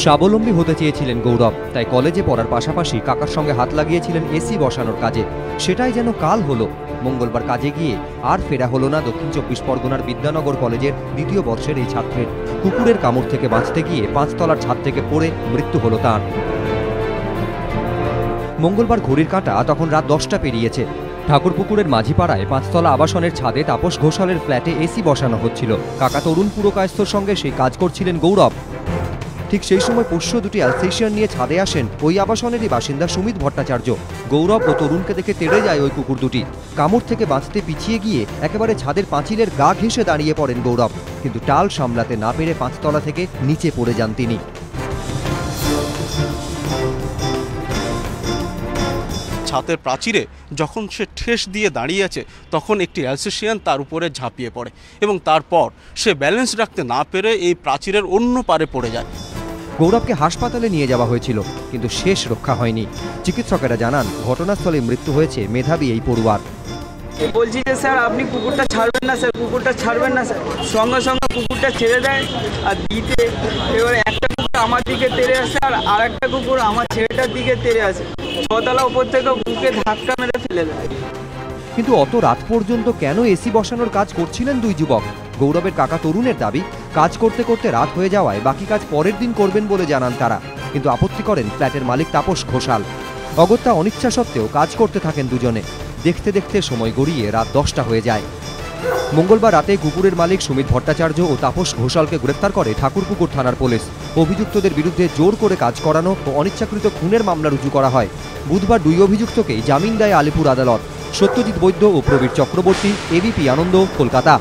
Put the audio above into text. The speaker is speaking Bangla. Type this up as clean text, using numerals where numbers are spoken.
স্বাবলম্বী হতে চেয়েছিলেন গৌরব, তাই কলেজে পড়ার পাশাপাশি কাকার সঙ্গে হাত লাগিয়েছিলেন এসি বসানোর কাজে। সেটাই যেন কাল হলো। মঙ্গলবার কাজে গিয়ে আর ফেরা হলো না দক্ষিণ চব্বিশ পরগনার বিদ্যানগর কলেজের দ্বিতীয় বর্ষের এই ছাত্রের। কুকুরের কামড় থেকে বাঁচতে গিয়ে 5 তলার ছাদ থেকে পড়ে মৃত্যু হলো তাঁর। মঙ্গলবার ঘড়ির কাঁটা তখন রাত 10টা পেরিয়েছে। ঠাকুরপুকুরের মাঝিপাড়ায় 5 তলা আবাসনের ছাদে তাপস ঘোষালের ফ্ল্যাটে এসি বসানো হচ্ছিল। কাকা তরুণ পুরকায়স্থর সঙ্গে সেই কাজ করছিলেন গৌরব। ঠিক সেই সময় পোষ্য দুটি অ্যালসেশিয়ান নিয়ে ছাদে আসেন ওই আবাসনেরই বাসিন্দা সুমিত ভট্টাচার্য। গৌরব ও তরুণকে দেখে তেড়ে যায় ওই কুকুর দুটি। কামড় থেকে বাঁচতে পিছিয়ে গিয়ে একেবারে ছাদের পাঁচিলের গা ঘেঁষে দাঁড়িয়ে পড়েন গৌরব, কিন্তু টাল সামলাতে না পেরে 5 তলা থেকে নিচে পড়ে যান তিনি। ছাদের প্রাচীরে যখন সে ঠেস দিয়ে দাঁড়িয়ে আছে, তখন একটি অ্যালসেশিয়ান তার উপরে ঝাঁপিয়ে পড়ে এবং তারপর সে ব্যালেন্স রাখতে না পেরে এই প্রাচীরের অন্য পারে পড়ে যায়। গৌরবকে হাসপাতালে নিয়ে যাওয়া হয়েছিল, কিন্তু শেষ রক্ষা হয়নি। চিকিৎসকেরা জানান ঘটনাস্থলে মৃত্যু হয়েছে মেধাবী এই পড়ুয়ার। বলছি যে স্যার আপনি কুকুরটা ছাড়বেন না স্যার, কুকুরটা ছাড়বেন না স্যার। সঙ্গে সঙ্গে কুকুরটা ছেড়ে দেয় আর দিতে এবারে একটা কুকুর আমার দিকে তেড়ে আসে আর একটা কুকুর আমার ছেলেটার দিকে তেড়ে আসে। 6 তলা উপর থেকে বুকে ধাক্কা মেরে ফেলে দেয়। কিন্তু অত রাত পর্যন্ত কেন এসি বসানোর কাজ করছিলেন দুই যুবক? গৌরবের কাকা তরুণের দাবি, কাজ করতে করতে রাত হয়ে যাওয়ায় বাকি কাজ পরের দিন করবেন বলে জানান তারা। কিন্তু আপত্তি করেন ফ্ল্যাটের মালিক তাপস ঘোষাল। অগত্যা অনিচ্ছা সত্ত্বেও কাজ করতে থাকেন দুজনে। দেখতে দেখতে সময় গড়িয়ে রাত 10টা হয়ে যায়। মঙ্গলবার রাতে কুকুরের মালিক সুমিত ভট্টাচার্য ও তাপস ঘোষালকে গ্রেফতার করে ঠাকুরপুকুর থানার পুলিশ। অভিযুক্তদের বিরুদ্ধে জোর করে কাজ করানো ও অনিচ্ছাকৃত খুনের মামলা রুজু করা হয়। বুধবার 2 অভিযুক্তকেই জামিন দেয় আলিপুর আদালত। সত্যজিৎ বৈদ্য ও প্রবীর চক্রবর্তী, এবিপি আনন্দ, কলকাতা।